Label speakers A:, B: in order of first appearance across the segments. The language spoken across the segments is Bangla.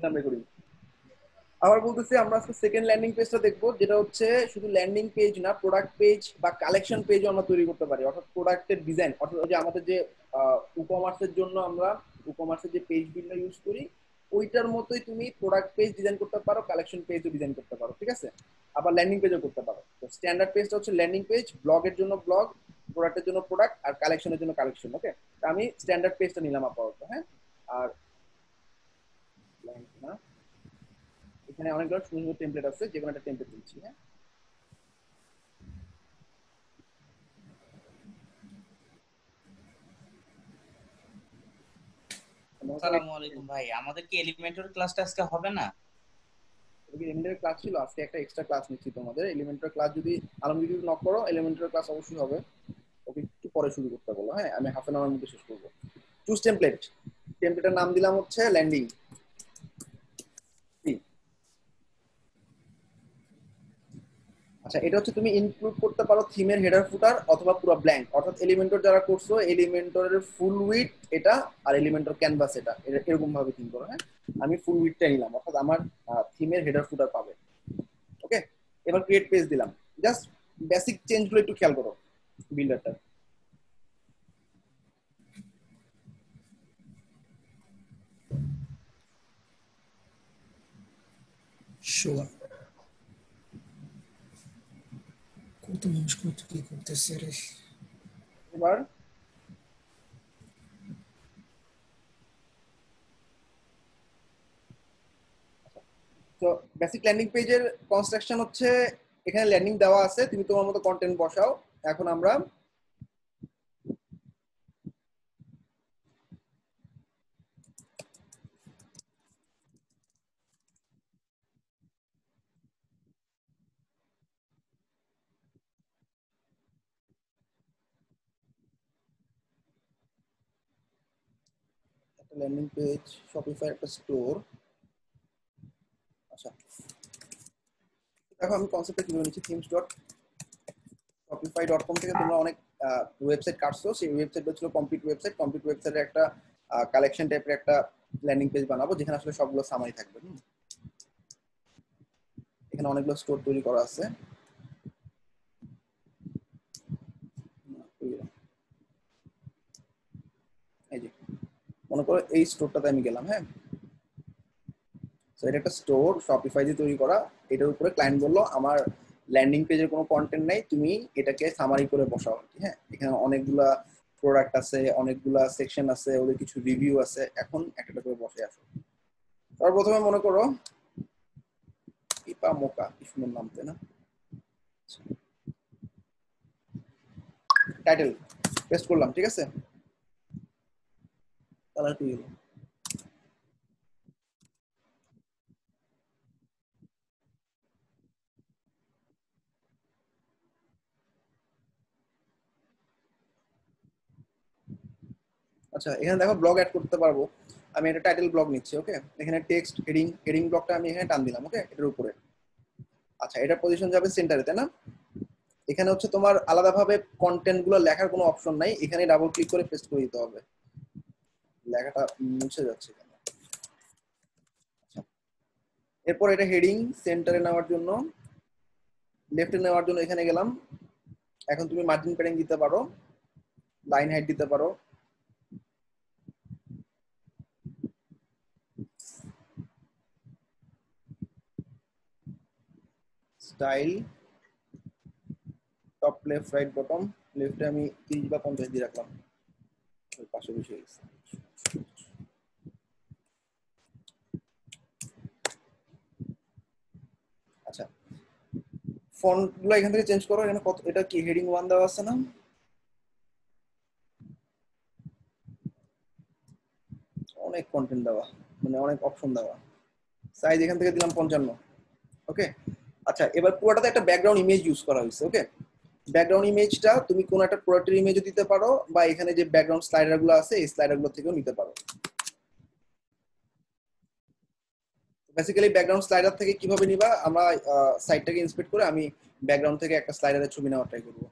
A: রেকর্ডিং আবার বলতেছি আমরা আজকে সেকেন্ড ল্যান্ডিং পেজটা দেখবো, যেটা হচ্ছে শুধু ল্যান্ডিং পেজ না, প্রোডাক্ট পেজ বা কালেকশন পেজও আমরা তৈরি করতে পারি। অর্থাৎ প্রোডাক্টের ডিজাইন, অর্থাৎ যে আমাদের যে ই কমার্সের জন্য আমরা ই কমার্সের যে পেজ বিল্ডার ইউজ করি, ওইটার মতোই তুমি প্রোডাক্ট পেজ ডিজাইন করতে পারো, কালেকশন পেজও ডিজাইন করতে পারো, ঠিক আছে? আবার ল্যান্ডিং পেজও করতে পারো। তো স্ট্যান্ডার্ড পেজটা হচ্ছে ল্যান্ডিং পেজ, ব্লগের জন্য ব্লগ, প্রোডাক্টের জন্য প্রোডাক্ট, আর কালেকশনের জন্য কালেকশন। ওকে, আমি স্ট্যান্ডার্ড পেজটা নিলাম আপাতত। হ্যাঁ, আর না, এখানে অনেকগুলো সুন্দর সুন্দর টেমপ্লেট আছে, যে কোনো একটা টেমপ্লেট দিচ্ছি। হ্যাঁ,
B: আসসালামু আলাইকুম ভাই, আমাদের কি এলিমেন্টারি ক্লাসটা আজকে হবে না?
A: এলিমেন্টারি ক্লাস ছিল, আজকে একটা এক্সট্রা ক্লাস নিচ্ছি তোমাদের। এলিমেন্টারি ক্লাস যদি আলমগীর যদি নক করো, এলিমেন্টারি ক্লাস অবশ্যই হবে। ওকে, একটু পরে শুরু করতে বলো। হ্যাঁ, আমি হাফ এন আওয়ার মধ্যে শেষ করবো। চুজ টেমপ্লেট, টেমপ্লেটের নাম দিলাম হচ্ছে ল্যান্ডিং। আচ্ছা, এটা হচ্ছে তুমি ইনক্লুড করতে পারো থিমের হেডার ফুটার অথবা পুরো ব্ল্যাঙ্ক। অর্থাৎ এলিমেন্টর যারা করছো, এলিমেন্টরের ফুল উইথ এটা, আর এলিমেন্টর ক্যানভাস এটা, এরকম ভাবে থিম করো। হ্যাঁ, আমি ফুল উইথটা নিলাম, অর্থাৎ আমার থিমের হেডার ফুটার পাবে। ওকে, এবার ক্রিয়েট পেজ দিলাম। জাস্ট বেসিক চেঞ্জ গুলো একটু খেয়াল করো বিল্ডারটা।
C: Sure. কত মানুষ কত কি করতেছে রে।
A: এবার তো বেসিক ল্যান্ডিং পেজের কনস্ট্রাকশন হচ্ছে, এখানে ল্যান্ডিং দেওয়া আছে, তুমি তোমার মতো কন্টেন্ট বসাও। এখন আমরা একটা ল্যান্ডিং পেজ, শপিফাই একটা স্টোর। আচ্ছা, দেখো আমি কনসেপ্টটা কিভাবে নিচ্ছি। থিমস ডট shopify.com থেকে তোমরা অনেক ওয়েবসাইট কাটছো, সেই ওয়েবসাইটটা ছিল কমপ্লিট ওয়েবসাইট। কমপ্লিট ওয়েবসাইটের একটা কালেকশন টাইপের একটা ল্যান্ডিং পেজ বানাবো, যেখানে আসলে সবগুলো সামারি থাকবে। এখানে অনেকগুলো স্টোর তৈরি করা আছে। এই যে মনে করো এই স্টোরটাতে আমি গেলাম। হ্যাঁ, তো এটা একটা স্টোর শপিফাই দিয়ে তৈরি করা। এটার উপরে ক্লায়েন্ট বললো আমার ল্যান্ডিং পেজের কোনো কন্টেন্ট নাই, তুমি এটাকে সামারি করে বসাও। হ্যাঁ, এখানে অনেকগুলা প্রোডাক্ট আছে, অনেকগুলা সেকশন আছে, ওদের কিছু রিভিউ আছে। এখন একটা করে বসে আসো। তারপর প্রথমে মনে করো ইপা মোকা, কি সুন্দর নাম, তাই না? টাইটেল পেস্ট করলাম, ঠিক আছে? কালার কি হলো? আচ্ছা, এখানে দেখো ব্লগ অ্যাড করতে পারবো। আমি একটা টাইটেল ব্লগ নিচ্ছি। ওকে, এখানে টেক্সট হেডিং, হেডিং ব্লগটা আমি এখানে টান দিলাম। ওকে, এটার উপরে। আচ্ছা, এটা পজিশন যাবে সেন্টারে, তাই না? এখানে হচ্ছে তোমার আলাদাভাবে কন্টেন্ট গুলো লেখার কোনো অপশন নাই, এখানে ডাবল ক্লিক করে পেস্ট করে দিতে হবে। লেখাটা মুছে যাচ্ছে কেন? আচ্ছা, এরপর এটা হেডিং সেন্টারে নেওয়ার জন্য, লেফটে নেওয়ার জন্য এখানে গেলাম। এখন তুমি মার্জিন প্যাডিং দিতে পারো, লাইন হাইট দিতে পারো। Style top left right bottom. লেফটে আমি 30 বা 50 দিয়ে রাখলাম, পাশে বসে গেছে। আচ্ছা, ফন্ট গুলো এখান থেকে চেঞ্জ করো। এখানে কত, এটা কি হেডিং 1 দেওয়া আছে না? অনেক কন্টেন্ট দেওয়া, মানে অনেক অপশন দেওয়া। সাইজ এখান থেকে দিলাম 55। ওকে, আচ্ছা, এবার পুরোটাতে একটা ব্যাকগ্রাউন্ড ইমেজ ইউজ করা হয়েছে। ওকে, ব্যাকগ্রাউন্ড ইমেজটা তুমি কোন একটা প্রোডাক্টের ইমেজও দিতে পারো, বা এখানে যে ব্যাকগ্রাউন্ড স্লাইডার গুলো আছে এই স্লাইডার গুলো থেকেও নিতে পারো। বেসিক্যালি ব্যাকগ্রাউন্ড স্লাইডার থেকে কিভাবে নিবা, আমরা সাইটটাকে ইন্সপেক্ট করে আমি ব্যাকগ্রাউন্ড থেকে একটা স্লাইডারের ছবি নেওয়ার ট্রাই করবো।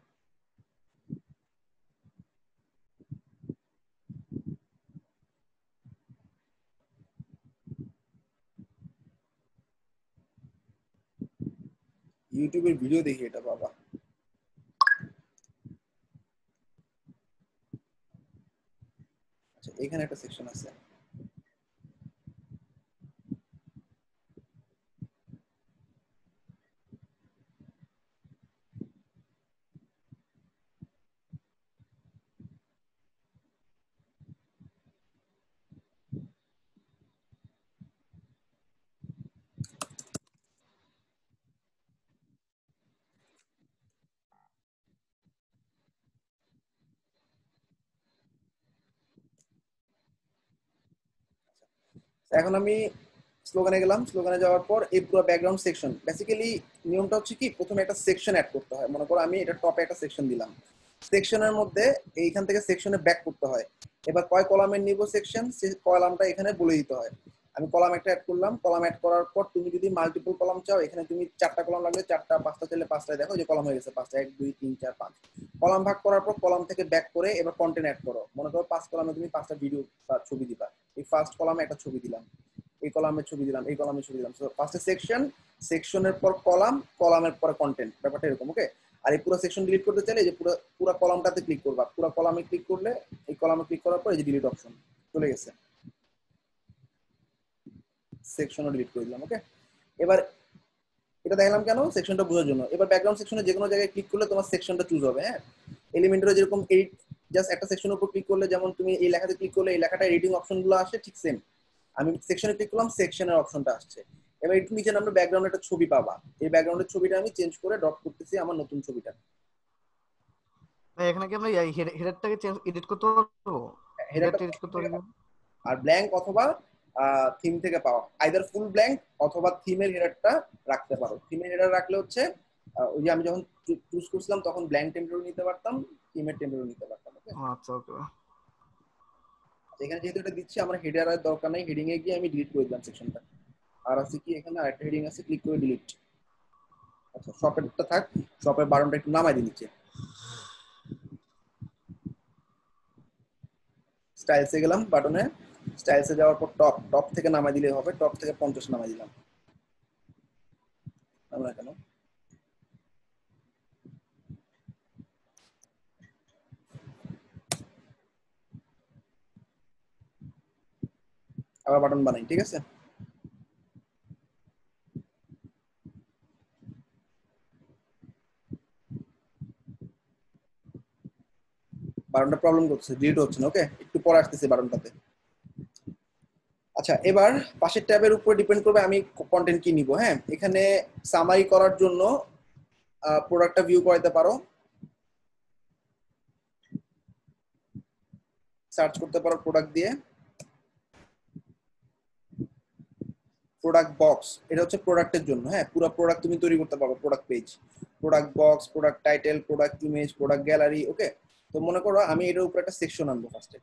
A: ইউটিউবের ভিডিও দেখি এটা বাবা। আচ্ছা এখানে একটা সেকশন আছে। এখন আমি স্লোগানে গেলাম, স্লোগানে যাওয়ার পর এই পুরো ব্যাকগ্রাউন্ড সেকশন, বেসিক্যালি নিয়মটা হচ্ছে কি প্রথমে একটা সেকশন অ্যাড করতে হয়। মনে করো আমি এটা টপে একটা সেকশন দিলাম, সেকশনের মধ্যে এইখান থেকে সেকশনে ব্যাক করতে হয়। এবার কয় কলামের নিব সেকশন, সেই কলামটা এখানে বলে দিতে হয়। আমি কলাম একটা অ্যাড করলাম, কলাম অ্যাড করার পর তুমি যদি মাল্টিপল কলাম চাও, এখানে তুমি 4টা কলাম লাগলে 4টা, 5টা চাইলে 5টায়, দেখো যে কলাম হয়ে গেছে 5টা, 1 2 3 4 5 কলাম ভাগ করার পর কলাম থেকে ব্যাক করে এবার কন্টেন্ট অ্যাড করো। মনে করো 5 কলামে তুমি 5টা ভিডিও বা ছবি দিবা। এই ফার্স্ট কলামে একটা ছবি দিলাম, এই কলামে ছবি দিলাম, এই কলামে ছবি দিলাম। সো ফার্স্টে সেকশন, সেকশনের পর কলাম, কলামের পর কন্টেন্ট, ব্যাপারটা এরকম। ওকে, আর এই পুরো সেকশন ডিলিট করতে চাইলে যে পুরো পুরো কলামটাতে ক্লিক করবা, পুরো কলামে ক্লিক করলে এই কলামে ক্লিক করার পর এই যে ডিলিট অপশন চলে গেছে, সেকশনও ডিলিট করে দিলাম। ওকে, এবার এটা দেখালাম কেন, সেকশনটা বোঝার জন্য। এবার ব্যাকগ্রাউন্ড সেকশনে যে কোনো জায়গায় ক্লিক করলে তোমার সেকশনটা চুজ হবে। হ্যাঁ, এলিমেন্টরে যেরকম এডিট, জাস্ট একটা সেকশনের উপর ক্লিক করলে যেমন তুমি এই লেখাতে ক্লিক করলে এই লেখাটা এডিটিং অপশনগুলো আসে, ঠিক সেম আমি সেকশনে ক্লিক করলাম, সেকশনের অপশনটা আসছে। এবার একটু নিচে নামলে ব্যাকগ্রাউন্ডে একটা ছবি পাবা, এই ব্যাকগ্রাউন্ডের ছবিটা আমি চেঞ্জ করে ড্রপ করতেছি আমার নতুন ছবিটা।
D: ভাই এখানে কি আমরা হেডারটাকে চেঞ্জ এডিট করতে পারবো?
A: হেডারটা
D: হেডারটা এডিট করতে পারবো?
A: আর ব্ল্যাঙ্ক অথবা থিম থেকে পাওয়া, আইদার ফুল ব্ল্যাঙ্ক অথবা থিমের হেডারটা রাখতে পারো। থিমের হেডার রাখলে হচ্ছে ওই যে আমি যখন চুজ করছিলাম তখন ব্ল্যাঙ্ক টেম্পলেটও নিতে পারতাম, থিমের টেম্পলেটও নিতে পারতাম। ওকে,
D: আচ্ছা ওকে।
A: এখানে যেহেতু এটা দিচ্ছি আমার হেডার আর দরকার নাই, হেডিং এ গিয়ে আমি ডিলিট করে দিলাম সেকশনটা। আর আছে কি এখানে আরেকটা হেডিং আছে, ক্লিক করে ডিলিট। আচ্ছা শপেরটা থাক, শপের বাটনটা একটু নামাই দিই নিচে। স্টাইলসে গেলাম, বাটনে স্টাইলসে যাওয়ার পর টপ, টপ থেকে নামাই দিলে হবে, টপ থেকে 50 নামাই দিলাম। আমরা কেন আবার বাটন বানাই, ঠিক আছে। বাটনটা প্রবলেম করছে, ডিলিট হচ্ছে না। ওকে, একটু পরে আসতেছে বাটনটাতে। আচ্ছা এবার পাশের ট্যাবের উপর ডিপেন্ড করবে আমি কন্টেন্ট কি নিব। হ্যাঁ, এখানে সামারি করার জন্য প্রোডাক্টটা ভিউ করাতে পারো, সার্চ করতে পারো প্রোডাক্ট দিয়ে। প্রোডাক্ট বক্স, এটা হচ্ছে প্রোডাক্টের জন্য। হ্যাঁ, পুরো প্রোডাক্ট তুমি তৈরি করতে পারো, product page, product box, product title, product image, product gallery. Okay, তো মনে করো আমি এটার উপর একটা সেকশন আনবো ফার্স্টে।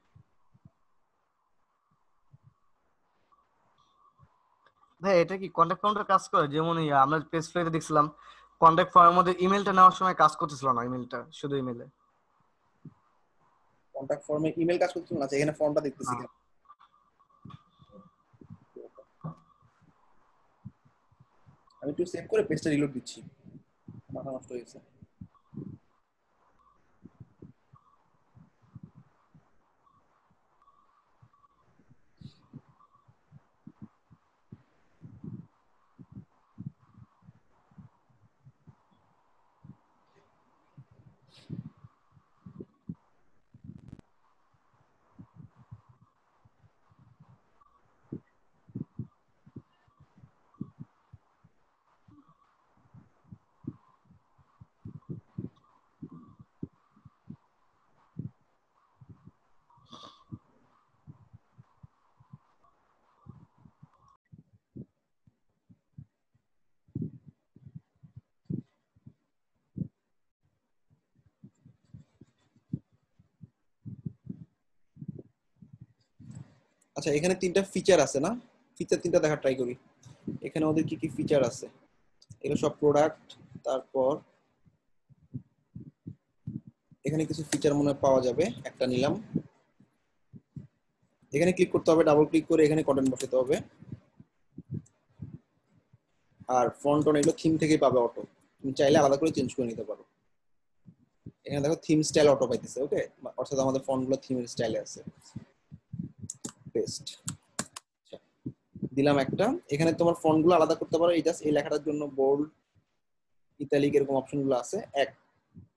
D: ভাই এটা কি কন্টাক্ট ফর্মটা কাজ করে? যেমন আমরা পেজ ফ্লোতে দেখছিলাম কন্টাক্ট ফর্মের মধ্যে ইমেলটা নেওয়ার সময় কাজ করতেছিল না, ইমেলটা শুধু ইমেলে।
A: কন্ট্যাক্ট ফর্মে ইমেল কাজ করতে না, আচ্ছা এখানে ফর্মটা দেখতেছি। আমি একটু সেভ করে পেজটা রিলোড দিচ্ছি, মাথা নষ্ট হয়ে গেছে। আচ্ছা এখানে 3টা ফিচার আছে না, ফিচার 3টা দেখা ট্রাই করি। এখানে ওদের কি কি ফিচার আছে, এগুলো সব প্রোডাক্ট। তারপর এখানে কিছু ফিচার মনে হয় পাওয়া যাবে, একটা নিলাম। এখানে ক্লিক করতে হবে, ডাবল ক্লিক করে এখানে কন্টেন্ট বসাতে হবে। আর ফন্ট অন এগুলো থিম থেকেই পাবে অটো। তুমি চাইলে আলাদা করে চেঞ্জ করে নিতে পারো। এখানে দেখো থিম স্টাইল অটো পাইতেছে, ওকে, অর্থাৎ আমাদের ফন্টগুলো থিমের স্টাইলে আছে। পেস্ট দিলাম একটা। এখানে তোমার ফন্টগুলো আলাদা করতে পারো, এই জাস্ট এই লেখাটার জন্য বোল্ড, ইতালিক এরকম অপশনগুলো আছে। এক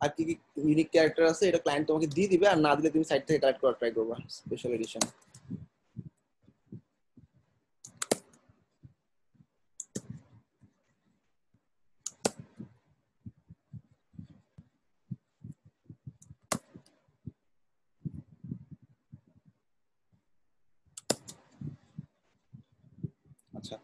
A: আর কি কি ইউনিক ক্যারেক্টার আছে এটা ক্লায়েন্ট তোমাকে দিয়ে দিবে, আর না দিলে তুমি সাইট থেকে কালেক্ট করার ট্রাই করবা স্পেশাল এডিশন। আচ্ছা,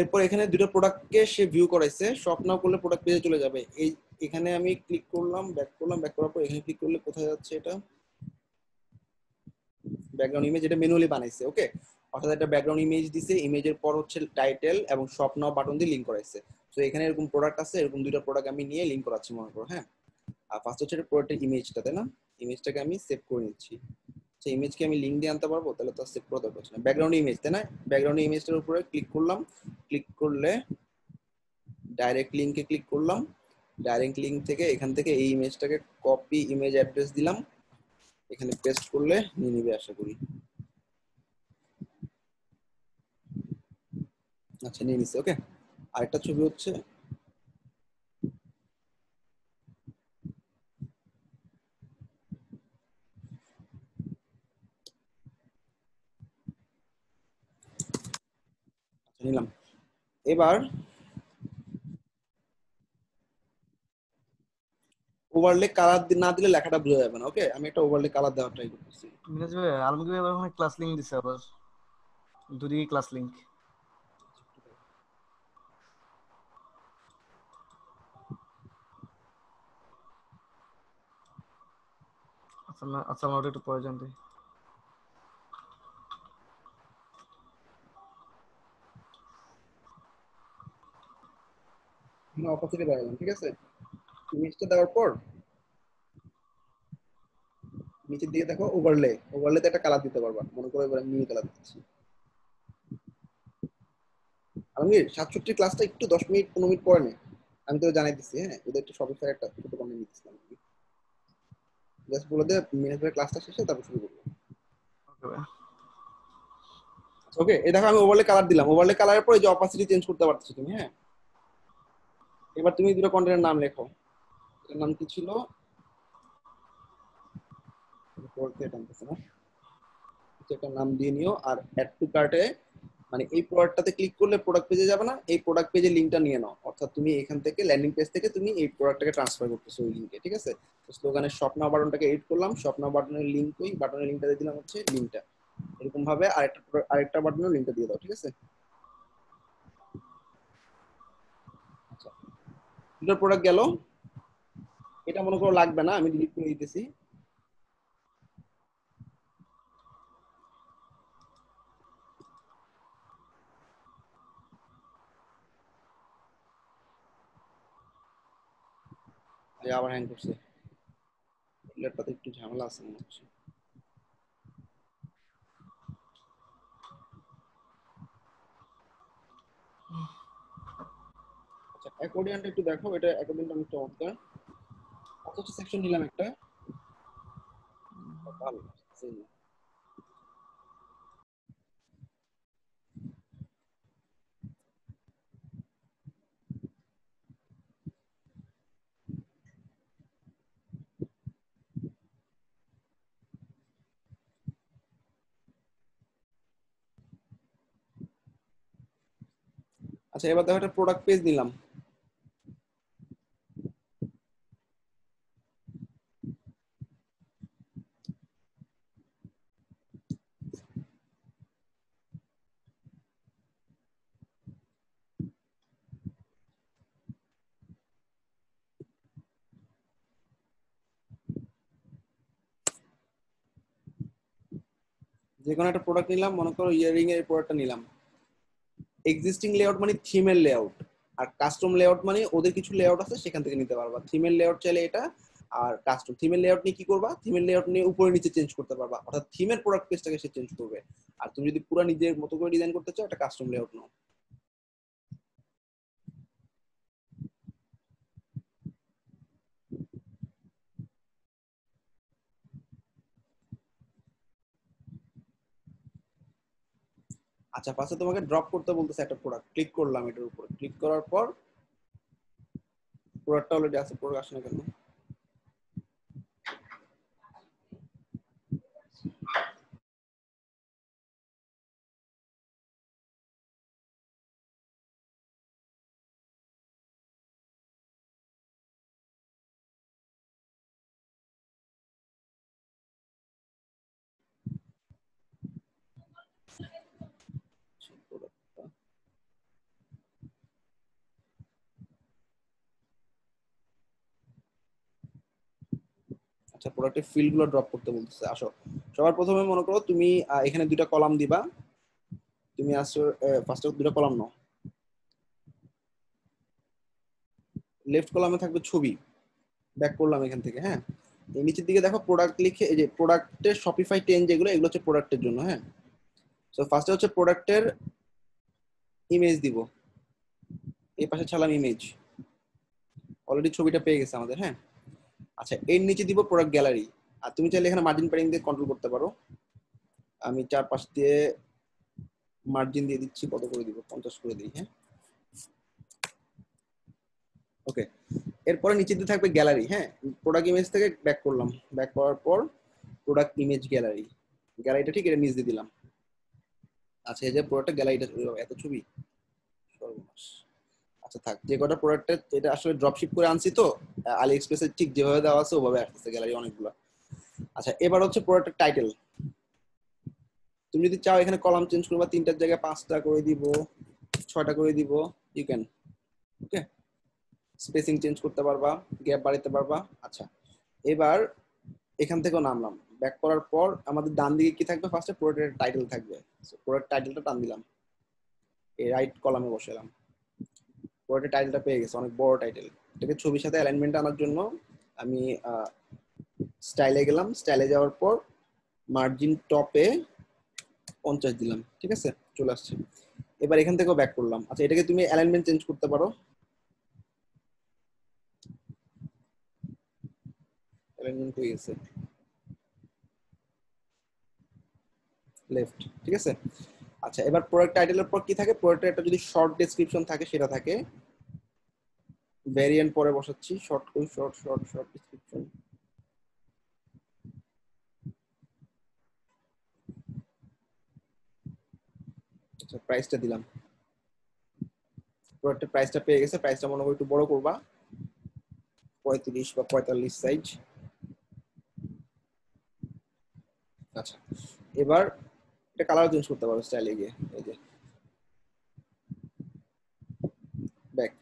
A: এরপর এখানে দুটো প্রোডাক্টকে সে ভিউ করাইছে, শপ নাও করলে প্রোডাক্ট পেজে চলে যাবে। এই এখানে আমি ক্লিক করলাম, ব্যাক করলাম, ব্যাক করার পর এখানে ক্লিক করলে কোথায় যাচ্ছে, এটা ব্যাকগ্রাউন্ড ইমেজ, এটা ম্যানুয়ালি বানাইছে, ওকে। অর্থাৎ একটা ব্যাকগ্রাউন্ড ইমেজ দিছে, ইমেজের পর হচ্ছে টাইটেল এবং শপ নাও বাটন দিয়ে লিংক করাইছে। তো এখানে এরকম প্রোডাক্ট আছে, এরকম দুটো প্রোডাক্ট আমি নিয়ে লিংক করাচ্ছি মনে করো, হ্যাঁ। আর ফার্স্ট হচ্ছে প্রোডাক্টের ইমেজটা, তাই না? ইমেজটাকে আমি সেভ করে নিচ্ছি। সেই ইমেজকে আমি লিংক দিয়ে আনতে পারবো, তাহলে তো সেভ করা দরকার না। ব্যাকগ্রাউন্ড ইমেজ, তাই না? ব্যাকগ্রাউন্ড ইমেজটার উপরে ক্লিক করলাম, ক্লিক করলে ডাইরেক্ট লিংকে ক্লিক করলাম, ডাইরেক্ট লিংক থেকে এখান থেকে এই ইমেজটাকে কপি ইমেজ অ্যাড্রেস দিলাম, এখানে পেস্ট করলে নিয়ে নিবে আশা করি। আচ্ছা, নিয়ে নিচ্ছে, ওকে। আরেকটা ছবি হচ্ছে নিলাম। এবার ওভারলে কালার না দিলে লেখাটা বোঝা যাবে না, ওকে। আমি একটা ওভারলে কালার দেওয়ার ট্রাই করতেছি।
D: মিরাজ ভাই, আলমগীর ভাই এবার ক্লাস লিংক দিছে, আবার দুদিকে ক্লাস লিংক। আচ্ছা না, আচ্ছা আমার ওটা একটু প্রয়োজন দিই।
A: অপোজিটে দেখালাম, ঠিক আছে। ইমেজটা দেওয়ার পর নিচে দিয়ে দেখো ওভারলে, ওভারলেতে একটা কালার দিতে পারবা, মনে করো এবার আমি নীল কালার দিচ্ছি। আমি 67 ক্লাসটা একটু 10 মিনিট 15 মিনিট পরে নেই, আমি তো জানাই দিচ্ছি, হ্যাঁ। ওদের একটু সবিস্তার একটা ছোট কমেন্ট দিচ্ছিলাম, জাস্ট বলে দে মিনিটের ক্লাসটা শেষে তারপর শুরু করবো,
D: ওকে ভাই।
A: ওকে। এই দেখো আমি ওভারলে কালার দিলাম, ওভারলে কালারের পর এই যে অপাসিটি চেঞ্জ করতে পারতেছো তুমি, হ্যাঁ। এবার তুমি দুটো কন্টেন্টের নাম লেখো, এর নাম কি ছিল, একটা নাম দিয়ে নিও। আর অ্যাড টু কার্টে মানে এই প্রোডাক্টটাতে ক্লিক করলে প্রোডাক্ট পেজে যাবে না, এই প্রোডাক্ট পেজের লিংকটা নিয়ে নাও। অর্থাৎ তুমি এখান থেকে ল্যান্ডিং পেজ থেকে তুমি এই প্রোডাক্টটাকে ট্রান্সফার করতেছো ওই লিংকে, ঠিক আছে। স্লোগানের শপ নাও বাটনটাকে এডিট করলাম, শপ নাও বাটনের লিংক, ওই বাটনের লিংকটা দিয়ে দিলাম হচ্ছে লিংকটা। এরকম ভাবে আরেকটা বাটনের লিংকটা দিয়ে দাও, ঠিক আছে। আচ্ছা, দুটো প্রোডাক্ট গেল। এটা মনে করো লাগবে না, আমি ডিলিট করে দিতেছি। আবার হ্যাং করছে, ল্যাপটপে একটু ঝামেলা আছে মনে হচ্ছে। আচ্ছা, অ্যাকর্ডিয়নটা একটু দেখো, এটা অ্যাকর্ডিয়নটা অনেক চমৎকার। আচ্ছা, সেকশন নিলাম একটা, ভালো। আচ্ছা, এবার দেখো একটা প্রোডাক্ট পেজ নিলাম। যে কোনো একটা প্রোডাক্ট নিলাম, মনে করো ইয়ারিং এর প্রোডাক্টটা নিলাম। এক্সিস্টিং লেআউট মানে থিমের লেআউট, আর কাস্টম লেআউট মানে ওদের কিছু লেআউট আছে সেখান থেকে নিতে পারবা। থিমের লেআউট চাইলে এটা, আর কাস্টম থিমের লেআউট নিয়ে কি করবা, থিমের লেআউট নিয়ে উপরে নিচে চেঞ্জ করতে পারবা, অর্থাৎ থিমের প্রোডাক্ট পেজটাকে সে চেঞ্জ করবে। আর তুমি যদি পুরো নিজের মতো করে ডিজাইন করতে চাও, এটা কাস্টম লেআউট নাও। আচ্ছা ফার্স্টে তোমাকে ড্রপ করতে বলতেছে একটা প্রোডাক্ট, ক্লিক করলাম এটার উপর, ক্লিক করার পর প্রোডাক্টটা অলরেডি আছে, প্রোডাক্ট আসে না কেন? আচ্ছা প্রোডাক্টের ফিল্ড গুলো ড্রপ করতে বলতেছে। আসো সবার প্রথমে মনে করো তুমি এখানে দুইটা কলাম দিবা, তুমি আসো ফার্স্টে দুটো কলাম নাও, লেফট কলামে থাকবে ছবি, ব্যাক করলাম এখান থেকে। হ্যাঁ, এই নিচের দিকে দেখো প্রোডাক্ট লিখে, এই যে প্রোডাক্টের শপিফাই 10 যেগুলো, এগুলো হচ্ছে প্রোডাক্টের জন্য। হ্যাঁ, সো ফার্স্টে হচ্ছে প্রোডাক্টের ইমেজ দিব, এই পাশে ছাড়লাম ইমেজ, অলরেডি ছবিটা পেয়ে গেছে আমাদের। হ্যাঁ, আচ্ছা এর নিচে দিব প্রোডাক্ট গ্যালারি। আর তুমি চাইলে এখানে মার্জিন প্যাডিং দিয়ে কন্ট্রোল করতে পারো। আমি চারপাশ দিয়ে মার্জিন দিয়ে দিচ্ছি, কত করে দিব, 50 করে দিই। হ্যাঁ, ওকে। এরপরে নিচে দিয়ে থাকবে গ্যালারি। হ্যাঁ, প্রোডাক্ট ইমেজ থেকে ব্যাক করলাম, ব্যাক করার পর প্রোডাক্ট ইমেজ গ্যালারি, গ্যালারিটা ঠিক এটা নিচ দিয়ে দিলাম। আচ্ছা এই যে প্রোডাক্ট গ্যালারিটা, এত ছবি, সর্বনাশ। আচ্ছা থাক, যে কটা প্রোডাক্টের এটা আসলে ড্রপশিপ করে আনছি তো আলি এক্সপ্রেসে ঠিক যেভাবে দেওয়া আছে ওভাবে আসতেছে গ্যালারি অনেকগুলো। আচ্ছা এবার হচ্ছে প্রোডাক্টের টাইটেল, তুমি যদি চাও এখানে কলাম চেঞ্জ করবা, 3টার জায়গায় 5টা করে দিব, 6টা করে দিব, you can. Okay, spacing change করতে পারবা, গ্যাপ বাড়াতে পারবা। আচ্ছা এবার এখান থেকেও নামলাম, ব্যাক করার পর আমাদের ডান দিকে কি থাকবে, ফার্স্টে প্রোডাক্টের টাইটেল থাকবে, প্রোডাক্ট টাইটেলটা টান দিলাম, এই রাইট কলামে বসালাম, প্রোডাক্টের টাইটেলটা পেয়ে গেছে, অনেক বড় টাইটেল। এটাকে ছবির সাথে অ্যালাইনমেন্ট আনার জন্য আমি স্টাইলে গেলাম, স্টাইলে যাওয়ার পর মার্জিন টপে 50 দিলাম, ঠিক আছে, চলে আসছে। এবার এখান থেকেও ব্যাক করলাম। আচ্ছা এটাকে তুমি অ্যালাইনমেন্ট চেঞ্জ করতে পারো, অ্যালাইনমেন্ট হয়ে গেছে লেফট, ঠিক আছে। আচ্ছা এবার প্রোডাক্ট টাইটেলের পর কি থাকে, প্রোডাক্টের একটা যদি শর্ট ডেসক্রিপশন থাকে সেটা থাকে, ভেরিয়েন্ট পরে বসাচ্ছি, শর্ট কই, শর্ট শর্ট শর্ট ডেসক্রিপশন। আচ্ছা প্রাইসটা দিলাম, প্রোডাক্টের প্রাইসটা পেয়ে গেছে, প্রাইসটা মনে করো একটু বড় করবা, 35 বা 45 সাইজ। আচ্ছা এবার এটা কালার চেঞ্জ করতে পারো স্টাইলে গিয়ে, এই যে ব্যাক।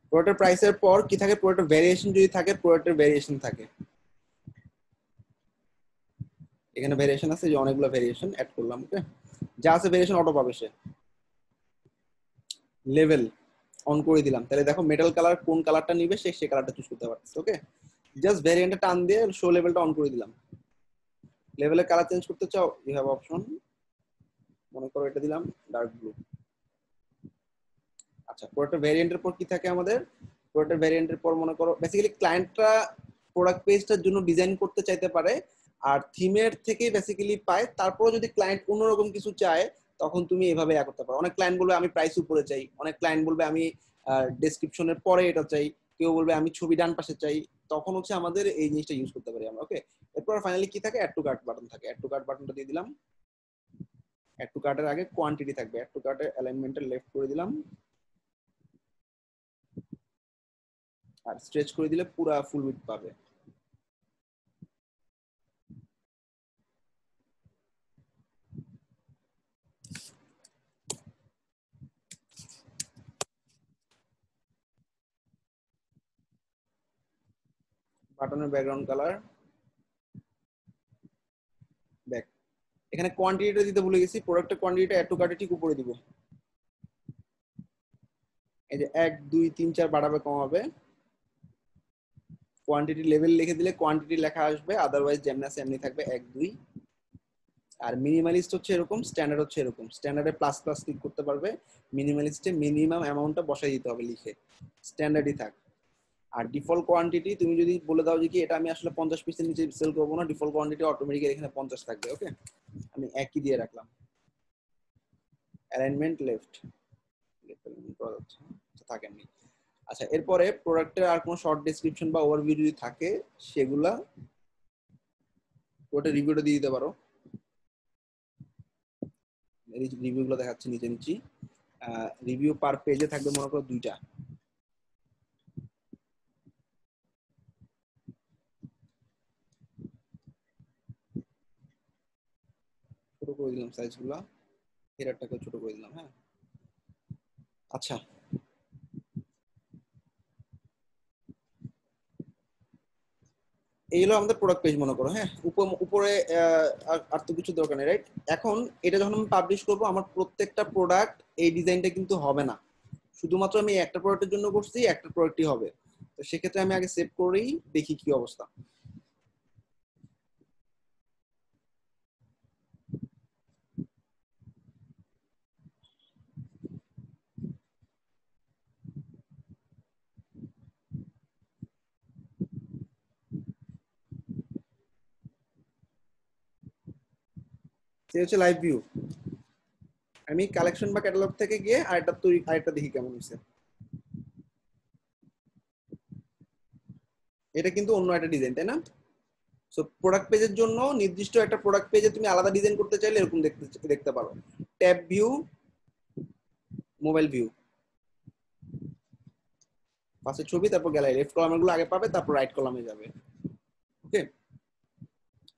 A: প্রোডাক্টের প্রাইসের পর কি থাকে, প্রোডাক্টের ভেরিয়েশন যদি থাকে, প্রোডাক্টের ভেরিয়েশন থাকে, এখানে ভেরিয়েশন আছে, যে অনেকগুলো ভেরিয়েশন অ্যাড করলাম। ওকে, যা আছে ভেরিয়েশন অটো পাবে সে। লেভেল অন করে দিলাম, তাহলে দেখো মেটাল কালার কোন কালারটা নিবে সে কালারটা চুজ করতে পারতেছে। ওকে, জাস্ট ভেরিয়েন্টটা টান দিয়ে শো লেভেলটা অন করে দিলাম। লেভেলের কালার চেঞ্জ করতে চাও, ইউ হ্যাভ অপশন, মনে করো এটা দিলাম ডার্ক ব্লু। আচ্ছা প্রোডাক্টের ভেরিয়েন্টের পর কি থাকে আমাদের, প্রোডাক্টের ভেরিয়েন্টের পর মনে করো বেসিক্যালি ক্লায়েন্টরা প্রোডাক্ট পেজটার জন্য ডিজাইন করতে চাইতে পারে, আর থিমের থেকে বেসিক্যালি পায়। তারপর যদি ক্লায়েন্ট অন্যরকম কিছু চায় তখন তুমি এভাবে করতে পারো। অনেক ক্লায়েন্ট বলবে আমি প্রাইস উপরে চাই, অনেক ক্লায়েন্ট বলবে আমি ডেসক্রিপশনের পরে এটা চাই, কেউ বলবে আমি ছবি ডান পাশে চাই, তখন হচ্ছে আমাদের এই জিনিসটা ইউজ করতে পারি আমরা। ওকে, এরপর ফাইনালি কি থাকে, অ্যাড টু কার্ট বাটন থাকে, অ্যাড টু কার্ট বাটনটা দিয়ে দিলাম। অ্যাড টু কার্টের আগে কোয়ান্টিটি থাকবে, অ্যাড টু কার্টের অ্যালাইনমেন্টটা লেফট করে দিলাম, আর স্ট্রেচ করে দিলে পুরো ফুল উইডথ পাবে। বাটনের ব্যাকগ্রাউন্ড কালার ব্যাক। এখানে কোয়ান্টিটিটা দিতে ভুলে গেছি, প্রোডাক্টের কোয়ান্টিটিটা অ্যাড টু কার্টে ঠিক উপরে দিব, এই যে 1 2 3 4 বাড়াবে কমাবে। কোয়ান্টিটি লেভেল লিখে দিলে কোয়ান্টিটি লেখা আসবে, আদারওয়াইজ যেমন আছে এমনি থাকবে 1 2। আর মিনিমালিস্ট হচ্ছে এরকম, স্ট্যান্ডার্ড হচ্ছে এরকম, স্ট্যান্ডার্ডে প্লাস প্লাস ক্লিক করতে পারবে, মিনিমালিস্টে মিনিমাম অ্যামাউন্টটা বসাই দিতে হবে লিখে, স্ট্যান্ডার্ডই থাক। আর ডিফল্ট কোয়ান্টিটি তুমি যদি বলে দাও যে কি এটা আমি আসলে 50 পিসের নিচে সেল করবো না, ডিফল্ট কোয়ান্টিটি অটোমেটিক্যালি এখানে 50 থাকবে। ওকে, আমি একই দিয়ে রাখলাম। অ্যালাইনমেন্ট লেফট করা যাচ্ছে না। আচ্ছা, থাকেননি। আচ্ছা, এরপরে প্রোডাক্টের আর কোনো শর্ট ডেসক্রিপশন বা ওভারভিউ যদি থাকে সেগুলা ওটা রিভিউটা দিয়ে দিতে পারো। রিভিউ গুলো দেখাচ্ছে নিচে নিচে। রিভিউ পার পেজে থাকবে মনে করো 2টা। ছোট করে দিলাম সাইজ গুলা, হেডারটাকে ছোট করে দিলাম। হ্যাঁ, আচ্ছা, এই হলো আমাদের প্রোডাক্ট পেজ মনে করো। হ্যাঁ, উপরে আর তো কিছু দরকার নেই, রাইট? এখন এটা যখন আমি পাবলিশ করব, আমার প্রত্যেকটা প্রোডাক্ট এই ডিজাইনটা কিন্তু হবে না, শুধুমাত্র আমি একটা প্রোডাক্টের জন্য করছি, একটা প্রোডাক্টই হবে। তো সেক্ষেত্রে আমি আগে সেভ করেই দেখি কি অবস্থা। সে হচ্ছে লাইভ ভিউ। আমি কালেকশন বা ক্যাটালগ থেকে গিয়ে আরেকটা দেখি কেমন হয়েছে। এটা কিন্তু অন্য একটা ডিজাইন, তাই না? সো প্রোডাক্ট পেজের জন্য নির্দিষ্ট একটা প্রোডাক্ট পেজে তুমি আলাদা ডিজাইন করতে চাইলে এরকম দেখতে পারো। ট্যাব ভিউ, মোবাইল ভিউ, পাশে ছবি, তারপর গ্যালারি। লেফট কলামের গুলো আগে পাবে, তারপর রাইট কলামে যাবে। ওকে।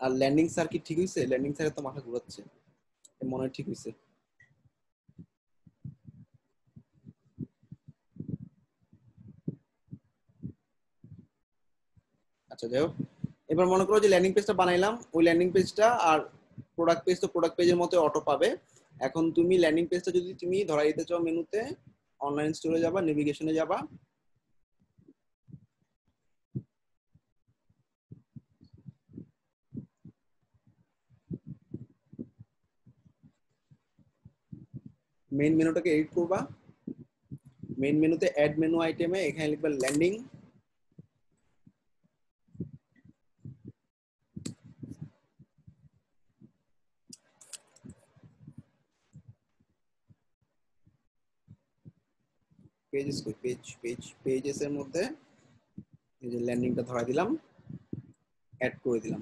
A: আর ল্যান্ডিং সার্কিট ঠিক হয়েছে? ল্যান্ডিং সার্কিট তো মাথা ঘুরাচ্ছে, মনে হয় ঠিক হয়েছে। আচ্ছা, যাই হোক, এবার মনে করো যে ল্যান্ডিং পেজটা বানাইলাম, ওই ল্যান্ডিং পেজটা আর প্রোডাক্ট পেজ তো প্রোডাক্ট পেজের মতো অটো পাবে। এখন তুমি ল্যান্ডিং পেজটা যদি তুমি ধরাই দিতে চাও, মেনুতে অনলাইন স্টোরে যাবা, নেভিগেশনে যাবা, মেইন মেনুটাকে এডিট করবা। মেইন মেনুতে অ্যাড মেনু আইটেমে এখানে লিখবা ল্যান্ডিং। পেজেস কই? পেজেস এর মধ্যে এই যে ল্যান্ডিংটা ধরা দিলাম, অ্যাড করে দিলাম,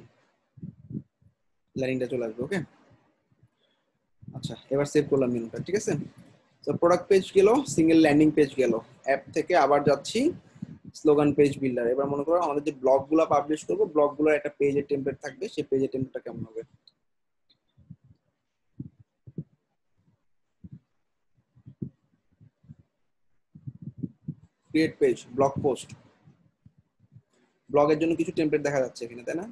A: ল্যান্ডিংটা চলে আসবে। ওকে। আচ্ছা, এবার সেভ করলাম মেনুটা, ঠিক আছে? তো প্রোডাক্ট পেজ গেল, সিঙ্গেল ল্যান্ডিং পেজ গেল। অ্যাপ থেকে আবার যাচ্ছি স্লোগান পেজ বিল্ডার। এবার মনে করো আমাদের যে ব্লগগুলো পাবলিশ করবো, ব্লগগুলোর একটা পেজের টেমপ্লেট থাকবে, সেই পেজের টেমপ্লেটটা কেমন হবে? Create page, blog post. ব্লগের জন্য কিছু টেমপ্লেট দেখা যাচ্ছে এখানে, তাই না?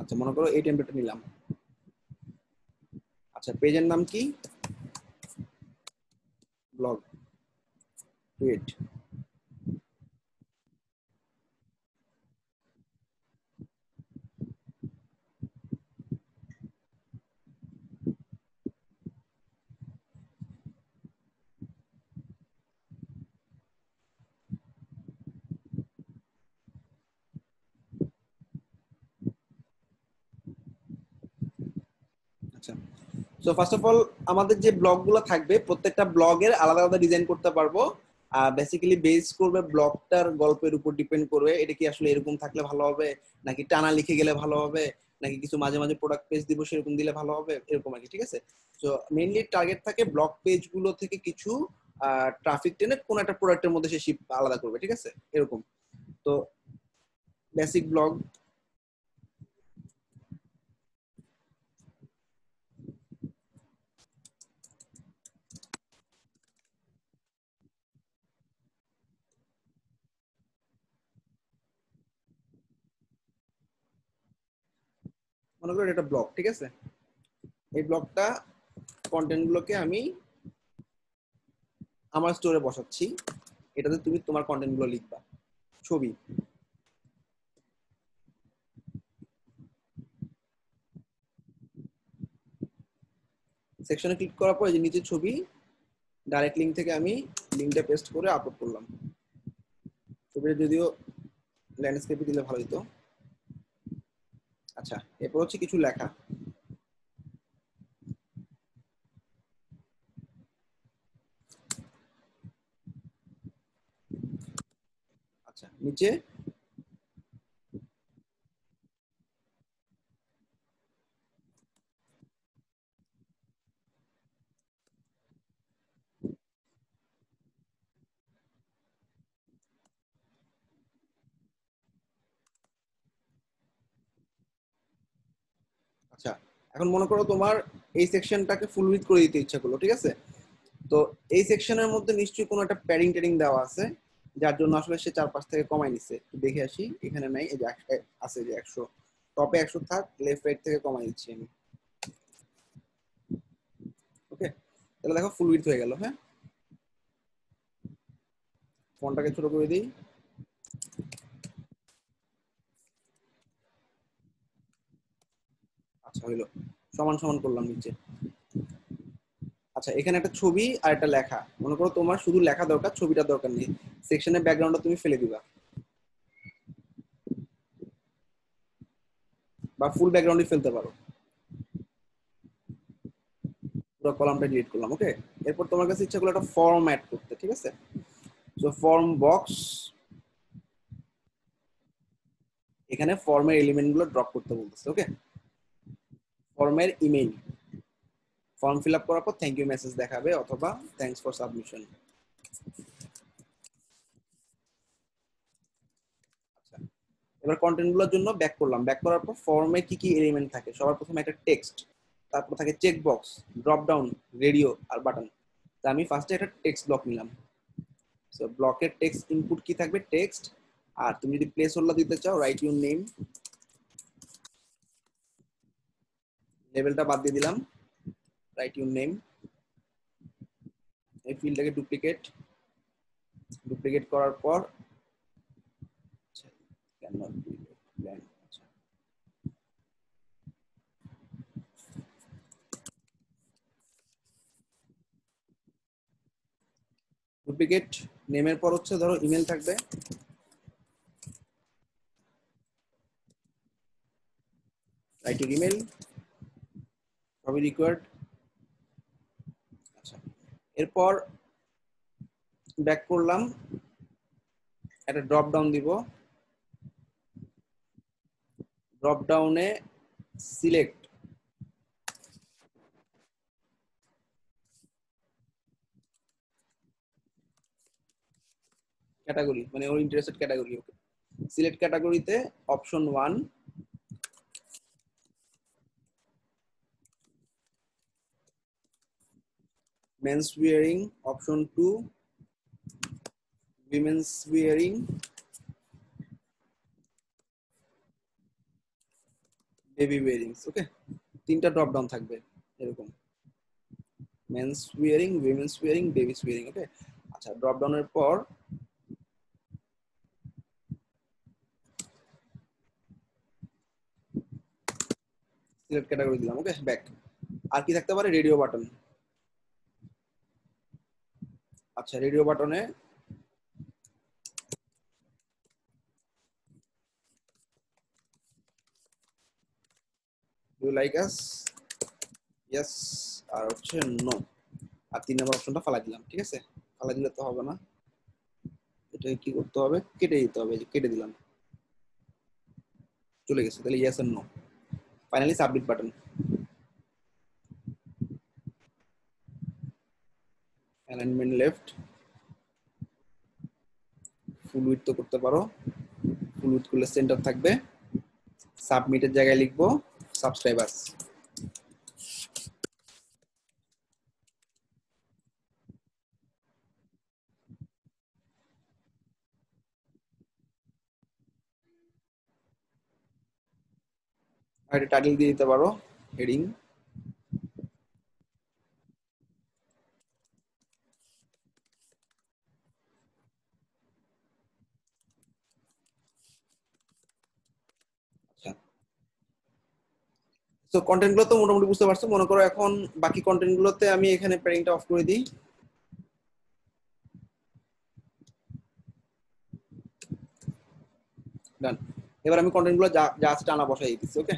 A: আচ্ছা, মনে করো এই টেমপ্লেটটা নিলাম। আচ্ছা, পেজের নাম কি? Blog create. আচ্ছা, সো ফার্স্ট অফ অল আমাদের যে ব্লগগুলো থাকবে, প্রত্যেকটা ব্লগের আলাদা আলাদা ডিজাইন করতে পারবো। বেসিক্যালি বেস করবে ব্লগটার গল্পের উপর ডিপেন্ড করবে, এটা কি আসলে এরকম থাকলে ভালো হবে, নাকি টানা লিখে গেলে ভালো হবে, নাকি কিছু মাঝে মাঝে প্রোডাক্ট পেজ দিব সেরকম দিলে ভালো হবে, এরকম আর কি। ঠিক আছে? তো মেইনলি টার্গেট থাকে ব্লগ পেজ গুলো থেকে কিছু ট্রাফিক টেনে কোন একটা প্রোডাক্টের মধ্যে সে শিপ আলাদা করবে। ঠিক আছে? এরকম। তো বেসিক ব্লগ, মনে করো এটা ব্লগ। ঠিক আছে? এই ব্লগটা কন্টেন্ট গুলোকে আমি আমার স্টোরে বসাচ্ছি, এটাতে তুমি তোমার কন্টেন্ট গুলো লিখবা। ছবি, সেকশনে ক্লিক করার পর এই যে নিচে ছবি, ডাইরেক্ট লিঙ্ক থেকে আমি লিঙ্কটা পেস্ট করে আপলোড করলাম। ছবিটা যদিও ল্যান্ডস্কেপে দিলে ভালো হতো। আচ্ছা, এরপর হচ্ছে কিছু লেখা। আচ্ছা, নিচে আচ্ছা, এখন মনে করো তোমার এই সেকশনটাকে ফুল উইডথ করে দিতে ইচ্ছা করলো, ঠিক আছে? তো এই সেকশনের মধ্যে নিশ্চয়ই কোনো একটা প্যাডিং ট্যাডিং দেওয়া আছে, যার জন্য আসলে সে 4-5 থেকে কমাই নিছে। একটু দেখে আসি, এখানে নাই, এই যে আছে যে 100, টপে 100 থাক, লেফট রাইট থেকে কমাই দিচ্ছি আমি। ওকে, তাহলে দেখো ফুল উইডথ হয়ে গেল। হ্যাঁ, ফন্টটাকে ছোট করে দিই। আচ্ছা, হইলো, সমান সমান করলাম নিচে। আচ্ছা, এখানে একটা ছবি আর একটা লেখা। মনে করো তোমার শুধু লেখা দরকার, ছবিটা দরকার নেই। সেকশনের ব্যাকগ্রাউন্ডটা তুমি ফেলে দিবা, বা ফুল ব্যাকগ্রাউন্ডই ফেলতে পারো। পুরো কলামটা ডিলিট করলাম। ওকে, এরপর তোমার কাছে ইচ্ছা করলো একটা ফর্ম অ্যাড করতে, ঠিক আছে? সো ফর্ম বক্স, এখানে ফর্মের এলিমেন্ট গুলো ড্রপ করতে বলতেছে। ওকে, ফর্মের ইমেইল, ফর্ম ফিল আপ করার পর থ্যাংক ইউ মেসেজ দেখাবে অথবা থ্যাঙ্কস ফর সাবমিশন। আচ্ছা, এবার কন্টেন্ট গুলোর জন্য ব্যাক করলাম। ব্যাক করার পর ফর্মে কি কি এলিমেন্ট থাকে? সবার প্রথমে একটা টেক্সট, তারপর থাকে check box, drop down, radio আর বাটন। তা আমি ফার্স্টে একটা টেক্সট ব্লক নিলাম। সো ব্লকের টেক্সট ইনপুট কি থাকবে? টেক্সট। আর তুমি যদি প্লেস হোল্ডার দিতে চাও, রাইট ইউর নেম, লেভেলটা বাদ দিয়ে দিলাম, রাইট ইউর নেম। এই ফিল্ডটাকে ডুপ্লিকেট করার পর ডুপ্লিকেট নেমের পর হচ্ছে ধরো ইমেল থাকবে, রাইট ইউর ইমেল, সবই রিকোয়ার্ড। আচ্ছা, এরপর ব্যাক করলাম, একটা ড্রপ ডাউন দিব। ড্রপ ডাউনে সিলেক্ট ক্যাটাগরি, মানে ওর ইন্টারেস্টেড ক্যাটাগরি। ওকে, সিলেক্ট ক্যাটাগরিতে option 1 men's wearing, option 2 women's wearing, baby wearings. Okay, তিনটা ড্রপ ডাউন থাকবে এরকম, men's wearing, women's wearing, babies wearing. Okay, আচ্ছা, ড্রপ ডাউনের পর সিলেক্ট ক্যাটাগরি দিলাম। ওকে, ব্যাক। আর কি থাকতে পারে? Radio button. আচ্ছা, রেডিও বাটনে ডু লাইক আস, ইয়েস, আর হচ্ছে নো। আর 3 নম্বর অপশনটা ফালাই দিলাম। ঠিক আছে, ফালাই দিলে তো হবে না, এটা কি করতে হবে? কেটে দিতে হবে। কেটে দিলাম, চলে গেছে। তাহলে ইয়েস আর no. Finally submit button. Alignment left, full width তো করতে পারো, ফুল উইডথ করলে সেন্টার থাকবে। সাবমিটের জায়গায় লিখবো সাবস্ক্রাইবার্স। আর এটা টাইটেল দিয়ে দিতে পারো, হেডিং। আচ্ছা, তো কন্টেন্ট গুলো তো মোটামুটি বুঝতে পারছো। মনে করো এখন বাকি কন্টেন্ট গুলোতে আমি এখানে প্যাডিংটা অফ করে দিই। ডান। এবার আমি কন্টেন্ট গুলো যা যা আছে টানা বসাই দিচ্ছি। ওকে,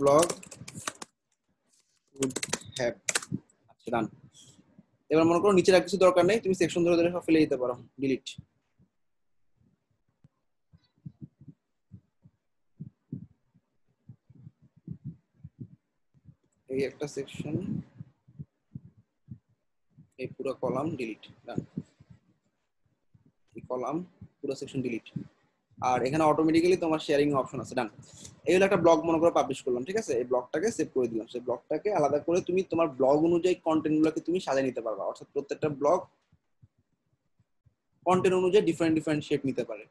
A: ব্লগ উড হ্যাভ। আচ্ছা ডান। এবার মনে করো নিচে আর কিছু দরকার নেই, তুমি সেকশন ধরে ধরে সব ফেলে দিতে পারো, ডিলিট। এই একটা সেকশন, এই পুরো কলাম ডিলিট। ডান, এই কলাম পুরো সেকশন ডিলিট। আর এখানে অটোমেটিক্যালি তোমার শেয়ারিং অপশন আছে। ডান। এই হলো একটা ব্লগ মনে করো পাবলিশ করলাম, ঠিক আছে? এই ব্লগটাকে সেভ করে দিলাম। সেই ব্লগটাকে আলাদা করে তুমি তোমার ব্লগ অনুযায়ী কন্টেন্ট গুলোকে তুমি সাজিয়ে নিতে পারবা, অর্থাৎ প্রত্যেকটা ব্লগ কন্টেন্ট অনুযায়ী ডিফারেন্ট ডিফারেন্ট শেপ নিতে পারে।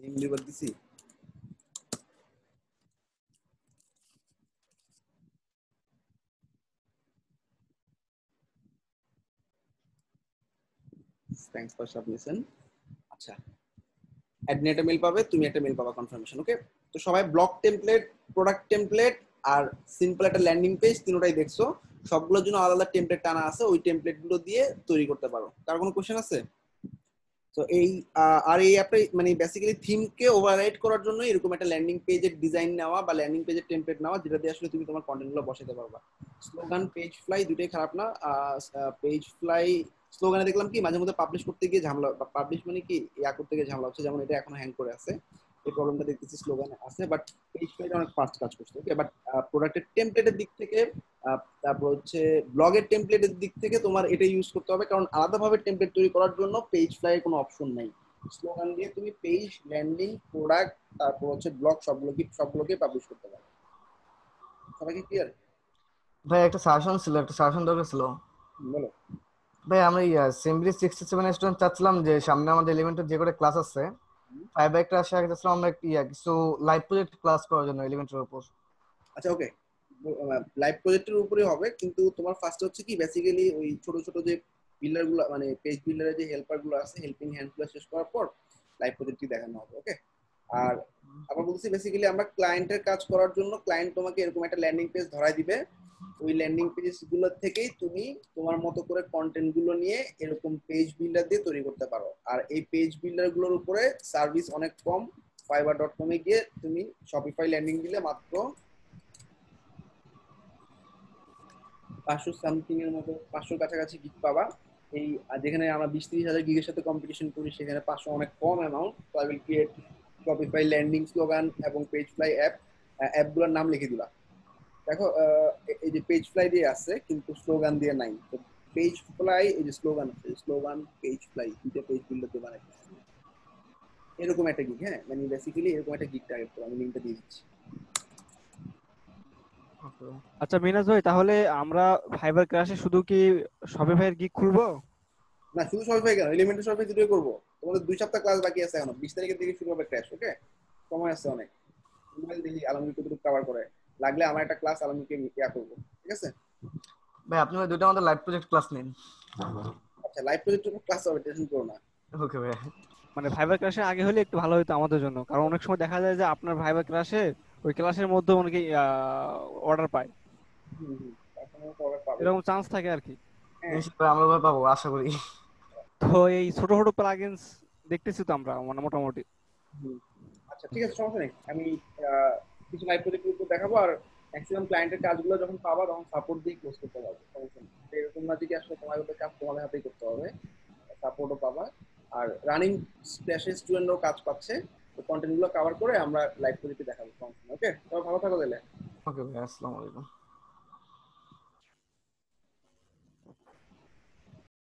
A: নেম লিবার দিছি। Thanks for submission. আচ্ছা, অ্যাডমিন একটা মেল পাবে, তুমি একটা মেল পাবা কনফার্মেশন। ওকে, তো সবাই ব্লগ টেমপ্লেট, প্রোডাক্ট টেমপ্লেট আর সিম্পল একটা ল্যান্ডিং পেজ তিনটাই দেখছো। সবগুলোর জন্য আলাদা টেমপ্লেট টানা আছে, ওই টেমপ্লেট গুলো দিয়ে তৈরি করতে পারো। কার কোনো কোশ্চেন আছে? তো এই আর এই অ্যাপটা মানে বেসিক্যালি থিমকে ওভাররাইড করার জন্য এরকম একটা ল্যান্ডিং পেজের ডিজাইন নেওয়া বা ল্যান্ডিং পেজের টেমপ্লেট নেওয়া, যেটা দিয়ে আসলে তুমি তোমার কন্টেন্ট গুলো বসাতে পারবা। স্লোগান, পেজ ফ্লাই দুটোই খারাপ না। পেজ ফ্লাই স্লোগানে দেখলাম কি মাঝে মধ্যে পাবলিশ করতে গিয়ে ঝামেলা, পাবলিশ মানে কি ইয়া করতে গিয়ে ঝামেলা হচ্ছে, যেমন এটা এখন হ্যাং করে আছে, এই প্রবলেমটা দেখতেছি স্লোগানে আছে। বাট পেজ ফ্লাইটা অনেক ফাস্ট কাজ করছে। ওকে, বাট প্রোডাক্টের টেমপ্লেটের দিক থেকে, তারপর হচ্ছে ব্লগের টেমপ্লেটের দিক থেকে তোমার এটা ইউজ করতে হবে, কারণ আলাদাভাবে টেমপ্লেট তৈরি করার জন্য পেজ ফ্লাই কোনো অপশন নাই। স্লোগান দিয়ে তুমি পেজ, ল্যান্ডিং, প্রোডাক্ট, তারপর হচ্ছে ব্লগ সবগুলোকে পাবলিশ করতে পারো। সবাইকে ক্লিয়ার?
D: ভাই একটা সাজেশন ছিল, একটা সাজেশন দরকার ছিল।
A: বলো।
D: ভাই আমরা সেম্বলি 67 স্টুডেন্ট চাচ্ছিলাম যে সামনে আমাদের এলিমেন্টের যে করে ক্লাস আছে, ফাইভ একটা আশা চাচ্ছিলাম আমরা কিছু লাইভ প্রজেক্ট ক্লাস করার জন্য এলিমেন্টের উপর।
A: আচ্ছা ওকে, লাইভ প্রজেক্টের উপরে হবে, কিন্তু তোমার ফার্স্ট হচ্ছে কি বেসিক্যালি ওই ছোট ছোট যে বিল্ডার গুলো, মানে পেজ বিল্ডারের যে হেল্পার গুলো আছে, হেল্পিং হ্যান্ড গুলো শেষ করার পর লাইভ প্রজেক্টটি দেখানো হবে। ওকে, আর আবার বলছি বেসিক্যালি আমরা ক্লায়েন্টের কাজ করার জন্য ক্লায়েন্ট তোমাকে এরকম একটা ল্যান্ডিং পেজ ধরাই দিবে, ওই ল্যান্ডিং পেজ গুলো থেকেই তুমি তোমার মতো করে কন্টেন্ট গুলো নিয়ে এরকম পেজ বিল্ডার দিয়ে তৈরি করতে পারো। আর এই পেজ বিল্ডার গুলোর উপরে সার্ভিস অনেক কম। fiverr.com-এ গিয়ে তুমি শপিফাই ল্যান্ডিং দিলে মাত্র 500 সামথিং এর মতো, 500 কাছাকাছি গিগ পাবা। এই যেখানে আমরা 20-30 হাজার গিগের সাথে কম্পিটিশন করি, সেখানে 500 অনেক কম অ্যামাউন্ট। তো I will create Shopify landing, slogan এবং পেজ ফ্লাই অ্যাপগুলোর নাম লিখে দিলাম। দেখো এই যে পেজ ফ্লাই দিয়ে আছে কিন্তু স্লোগান দিয়ে নাই। তো পেজ ফ্লাই, এই যে স্লোগান, স্লোগান পেজ ফ্লাই দুটো পেজ বিল্ডার বানাই এরকম একটা গিগ। হ্যাঁ, মানে বেসিক্যালি এরকম একটা গিগ টার্গেট করো, আমি লিংকটা দিয়ে দিচ্ছি।
E: আচ্ছা মিনাজ ভাই, তাহলে আমরা ফাইবার ক্রাশে শুধু কি শপিফাইয়ের গিগ খুলবো?
A: না, শুধু শপিফাই কেন, এলিমেন্টারি শপিফাই দুটোই করবো। তোমাদের 2 সপ্তাহ ক্লাস বাকি আছে এখনো, 20 তারিখের দিকে শুরু হবে ক্র্যাশ। ওকে, সময় আছে অনেক। ইমেল দেখি আলমগীর কতটুকু কভার করে, লাগলে আমার একটা ক্লাস আলমগীরকে ইয়া করবো, ঠিক আছে?
D: ভাই আপনি ভাই দুটো আমাদের লাইভ প্রজেক্ট ক্লাস নিন।
A: আচ্ছা, লাইভ প্রজেক্টের ক্লাস হবে, টেনশন করো না।
D: ওকে ভাই।
E: মানে ফাইবার ক্রাশে আগে হলে একটু ভালো হতো আমাদের জন্য, কারণ অনেক সময় দেখা যায় যে আপনার ফাইবার ক্রাশে ওই ক্লাসের মধ্যে অনেকে অর্ডার পায়,
A: হুম হুম, এখন কভার পাবে।
E: এরকম চান্স থাকে আর কি।
A: হ্যাঁ।
D: ইনশাআল্লাহ আমরা ভাই পাবো আশা করি।
E: তো এই ছোট ছোট প্লাগইনস দেখতেছি তো আমরা মানে মোটামুটি।
A: হুম। আচ্ছা ঠিক আছে, সমস্যা নেই। আমি কিছু লাইভ প্রজেক্টের উপর দেখাবো, আর ম্যাক্সিমাম ক্লায়েন্টের কাজগুলো যখন পাবা তখন সাপোর্ট দিয়ে ক্লোজ করতে পারবে, সমস্যা নেই। তো এরকম না যে কি আসলে তোমাদের কাজ তোমাদের হাতেই করতে হবে, সাপোর্টও পাবা। আর রানিং স্প্ল্যাশে স্টুডেন্টরাও কাজ পাচ্ছে। তো কন্টেন্ট গুলো কভার করে আমরা লাইভ প্রজেক্টে দেখাবো, সমস্যা নেই। ওকে, তবে ভালো থাকো তাহলে।
D: ওকে ভাই, আসসালামু আলাইকুম।